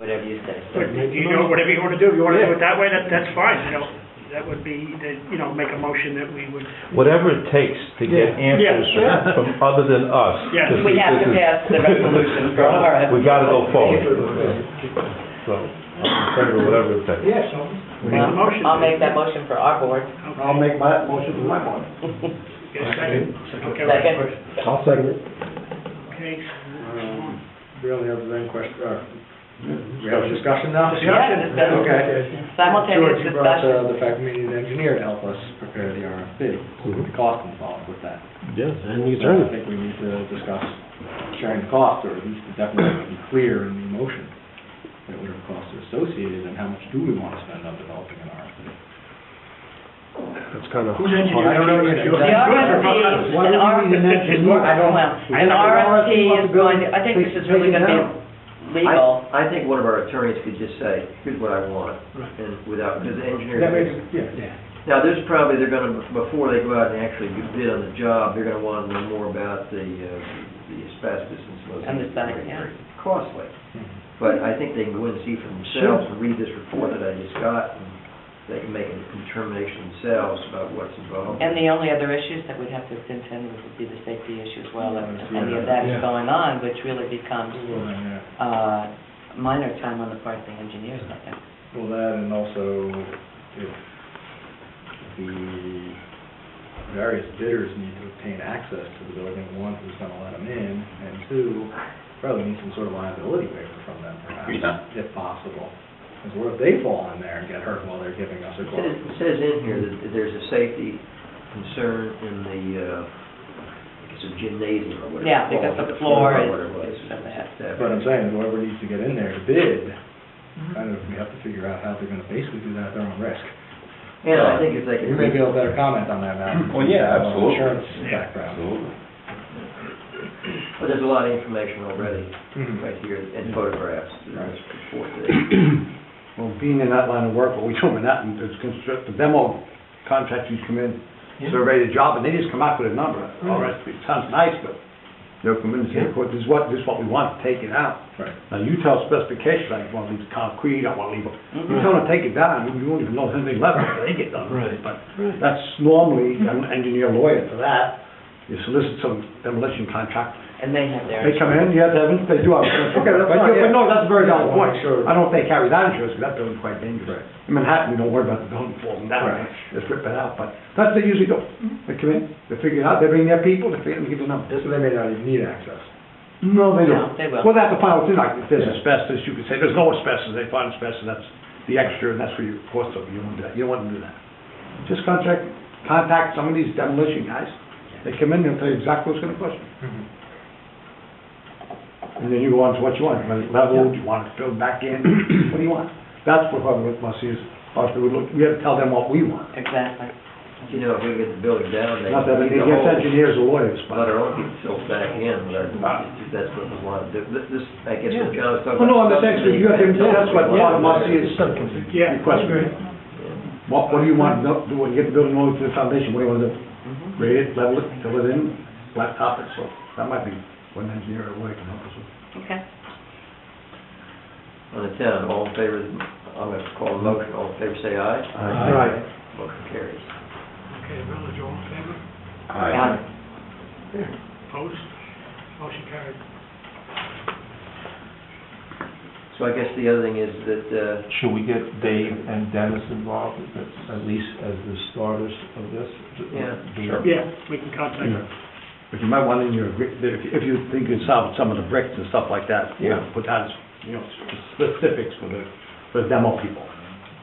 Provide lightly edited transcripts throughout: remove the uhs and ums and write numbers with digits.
Whatever you say. Whatever you want to do. If you want to do it that way, that's fine, That would be, make a motion that we would... Whatever it takes to get answers from other than us. Yes. We have to pass the resolution for our... We got to go forward. So, whatever it takes. Yeah, so. I'll make that motion for our board. Okay. I'll make my motion for my board. Get a second? Okay. Second. I'll second it. Okay. We only have one question. We have a discussion now? Yeah, discussion. Okay. Simultaneous George, you brought discussion. the fact we need an engineer to help us prepare the RFP, the cost involved with that. Yes, and the So I attorney. think we need to discuss sharing the cost, or at least definitely be clear in the motion that whatever costs are associated, and how much do we want to spend on developing an RFP. That's kind of. Who's engineer? I don't know yet. The RFP, an RFP is going to, I think this is really going to be legal. I think one of our attorneys could just say, here's what I want, and without, because the engineer... Now, there's probably, they're going to, before they go out and actually bid on the job, they're going to want to know more about the asbestos and some of those things. Understand, yeah. Costly. But I think they can go and see for themselves and read this report that I just got, and they can make a determination themselves about what's involved. And the only other issues that we'd have to contend with would be the safety issue as well, if any of that's going on, which really becomes minor time on the part of the engineers, I think. Well, that, and also if the various bidders need to obtain access to the building, one, who's going to let them in, and two, probably need some sort of liability waiver from them, perhaps, if possible. Because what if they fall in there and get hurt while they're giving us a quote? It says in here that there's a safety concern in the, it's a gymnasium or whatever. Yeah, because the floor is... But I'm saying, whoever needs to get in there to bid, kind of, we have to figure out how they're going to basically do that at their own risk. And I think if they You can... may be able to better comment on that now. Well, yeah, absolutely. Insurance background. Absolutely. Well, there's a lot of information already right here, and photographs in this report today. Well, being in that line of work, what we do in that, is construct, the demo contractors come in, survey the job, and they just come out with a number. All right, it sounds nice, but they'll come in and say, this is what we want, take it out. Right. Now, you tell specifications, like, I want to leave concrete, I want to leave, you tell them to take it down, you won't even know there's anything left after they get done. Right. But that's normally, an engineer lawyer for that, you solicit some demolition contract. And they have their... They come in, you have to have, they do have... Okay, that's fine, yeah. But no, that's a very valid point. Sure. I don't think they carry that insurance, because that building's quite dangerous. Right. In Manhattan, we don't worry about the building falling down, Right. just rip it out, but that's what they usually do. They come in, they figure it out, they bring their people, they figure it and give the number. So they may not even need access. No, they don't. No, they will. Well, that's the final thing, like, if there's asbestos, you could say, there's no asbestos, they find asbestos, that's the extra, and that's where your cost of it, you don't do that, you don't want to do that. Just contact some of these demolition guys, they come in, they'll tell you exactly what's gonna cost you. And then you go on to what you want, you want it leveled, you want it filled back in, what do you want? That's what probably what must see is, we have to tell them what we want. Exactly. You know, if we get the building down, they Not that it gets engineers or lawyers, let but... our own people fill back in, if that's what we want to do. This, I guess what John was talking Well, about. no, I'm saying, you have to, that's what must see is request. What do you want to do when you get the building over to the foundation, what do you want to do? Grade it, level it, fill it in, blacktop it, so that might be what an engineer or lawyer can help us with. Okay. On the 10, all in favor, I'm going to call a motion, all in favor say aye. Aye. Motion carries. Okay, Village, all in favor? Yeah. Opposed? Motion carried. So I guess the other thing is that, Should we get Dave and Dennis involved, at least as the starters of this? Yeah, Sure. Yeah, we can contact them. But you might want in your, if you think you solve some of the bricks and stuff like that, you know, put that as, specifics for the demo people.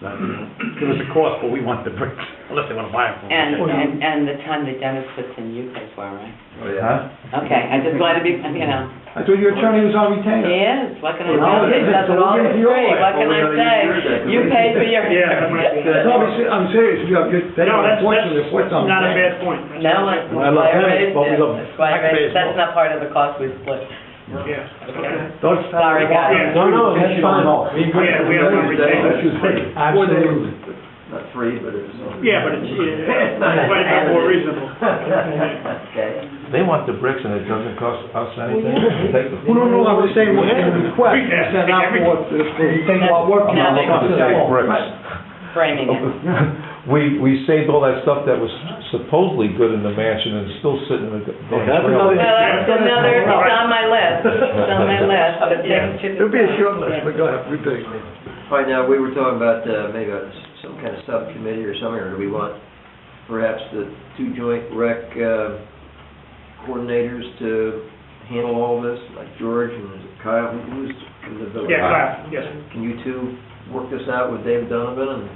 Give us a cost, but we want the bricks, unless they want to buy them from us. And the time the dentist puts in, you pay for, right? oh yeah. Huh? Okay, I'm just glad to be, I thought your attorney was on retainer. He is, what can I Well, say? He does it all for free, what can I say? You pay for your... Yeah, No, I'm serious, you have good, they No, don't that's unfortunately report on not a retainer. bad point. No, I love tennis, but we love that's not part of the cost we split. Yeah, okay. Don't stop. Sorry, guys. Yeah. No, that's fine. Yeah, we have no retainer. Absolutely. not free, but it's. Yeah, but it's more reasonable. Okay. They want the bricks and it doesn't cost us anything? Take the- Well, no, I was saying, in the request, Yeah. send out for, it takes a lot of work. Now they I'll just say bricks. Framing it. We saved all that stuff that was supposedly good in the mansion and it's still sitting in the damn that's trailer. another- Well, that's another, it's on my list, it's on my list, but things should be. It'll be a short list, but go ahead, repeat. All right, now, we were talking about, maybe some kind of subcommittee or something, or do we want perhaps the two joint rec, coordinators to handle all this, like George and Kyle, who's the village? Yeah, Kyle, yes. Can you two work this out with David Donovan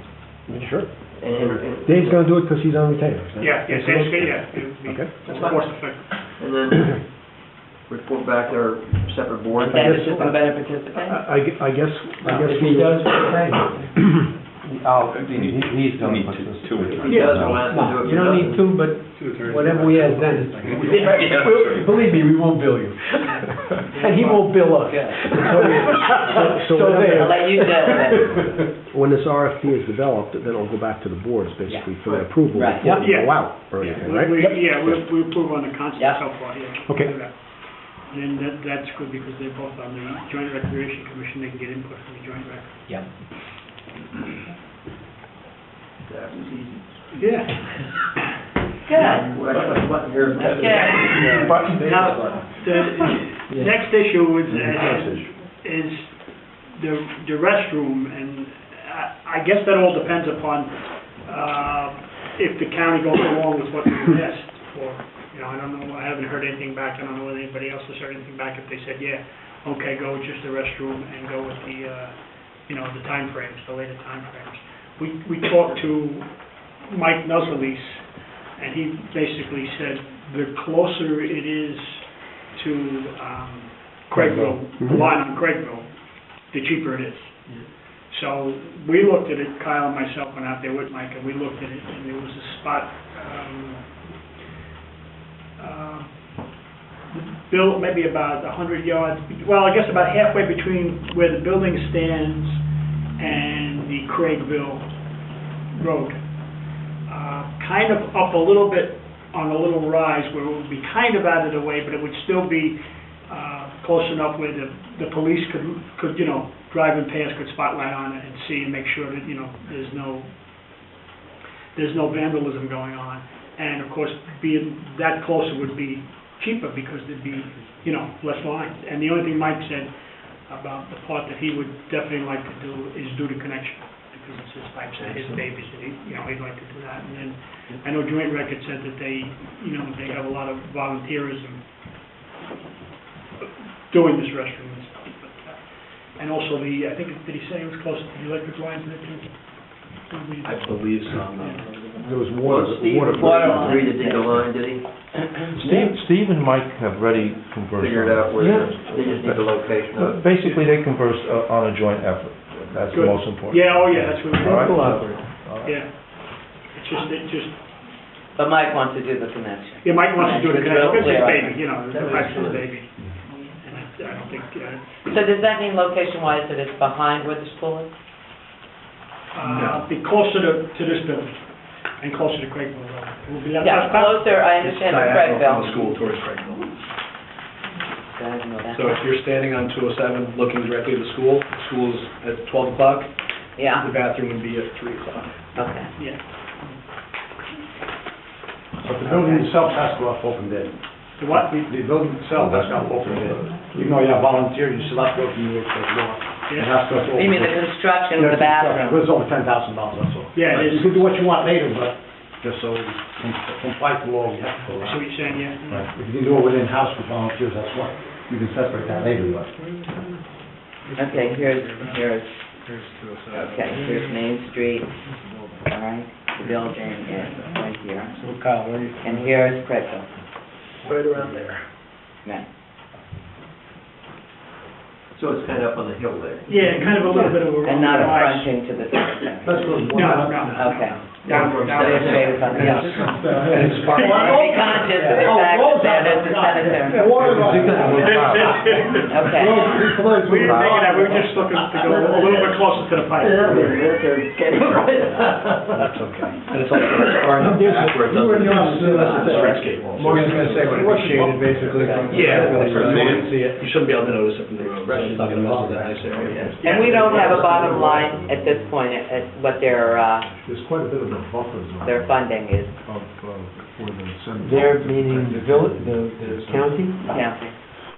Sure. and Dave's gonna do it because he's on retainer. Yeah, yeah, Dave's good, yeah. It would be Okay. cost effective. and then report back to our separate board? And Dennis is a better participant? I guess If he does, he's gonna put this. If he does, we'll ask him to do it. You don't need two, but whatever we add then, believe me, we won't bill you. And he won't bill us. So I'll let you do it. When this RFP is developed, then it'll go back to the boards, basically, for their approval Right. before we Yeah. go out, or anything, right? We approve on the concept Yep. so far, yeah. Okay. Do that. And that's good because they're both on the Joint Recreation Commission, they can get input from the Joint Rec. Yeah. That was easy. Yeah. Good. Well, I got a button here. Okay. Now, the next issue is the restroom, and I guess that all depends upon if the county goes along with what we asked for. You know, I don't know, I haven't heard anything back, I don't know whether anybody else has heard anything back, if they said, yeah, okay, go with just the restroom and go with the, the timeframes, the later timeframes. We talked to Mike Nuzzleese, and he basically said the closer it is to Craigville, the line on Craigville, the cheaper it is. So we looked at it, Kyle and myself went out there with Mike, and we looked at it, and there was a spot, built maybe about 100 yards, well, I guess about halfway between where the building stands and the Craigville Road. Kind of up a little bit on a little rise where it would be kind of out of the way, but it would still be close enough where the police could driving past could spotlight on it and see and make sure that, there's no vandalism going on. And of course, being that closer would be cheaper because there'd be, less lines. And the only thing Mike said about the part that he would definitely like to do is do the connection, because it's his pipes and his babies, and he'd like to do that. And then, I know Joint Rec had said that they have a lot of volunteerism doing this restroom and stuff. And also I think, did he say it was close to the electric lines there too? I believe so. There was Well, Steve, agreed to dig the line, did he? Steve and Mike have already conversed. Figured out where, they just need the location of it. Basically, they conversed on a joint effort. That's the Good. most important. Yeah, oh yeah, that's what All right? we're yeah. It just, But Mike wants to do the connection. yeah, Mike wants to do the It's connection, real it's his clear, I baby, think. the pipes his baby. And I don't think, So does that mean location-wise that it's behind where the school is? be closer to this building and closer to Craigville Road. It will be less- Yeah, closer, I understand, to Diagonal from the Craigville. school towards Craigville. So I didn't know that. So if you're standing on 207 looking directly at the school's at 12 o'clock, Yeah, the bathroom would be at 3 o'clock. okay. Yeah. But the building itself has to go off open bid. The what? The building itself has to go off open bid. Even though you have volunteers, you still have to go through the door. It has to go off You mean open the bid. construction of the bathroom? It's over $10,000, that's all. Yeah, it is. You can do what you want later, but just so you comply with the law, you have to go So around. you're saying, yeah? Right. If you can do it within house with volunteers, that's what, you can separate that later, but. Okay, here's, Here's 207. okay, here's Main Street, all right? The building is right here. So Kyle, where are you? And here's Craigville. Right around there. Right. So it's kind of up on the hill there. Yeah, kind of a little bit of a. And not a rise. fronting to the cemetery. Let's go. No, no. Okay. Down They're there. shaded on the outside. And it's fine. Be conscious of the fact that there's a cemetery. Okay. We didn't think of that, we were just looking to go a little bit closer to the pipe. Yeah, they're getting right. That's okay. And it's also far enough back where it doesn't streetscape. Morgan's gonna say, would it be shaded basically from? Yeah. So you wouldn't see it. You shouldn't be able to notice it from the road, so it's not gonna mess with that nice area. And we don't have a bottom line at this point at what their There's quite a bit of a buffer zone funding is, for the cemetery. They're meaning the village, the county? county.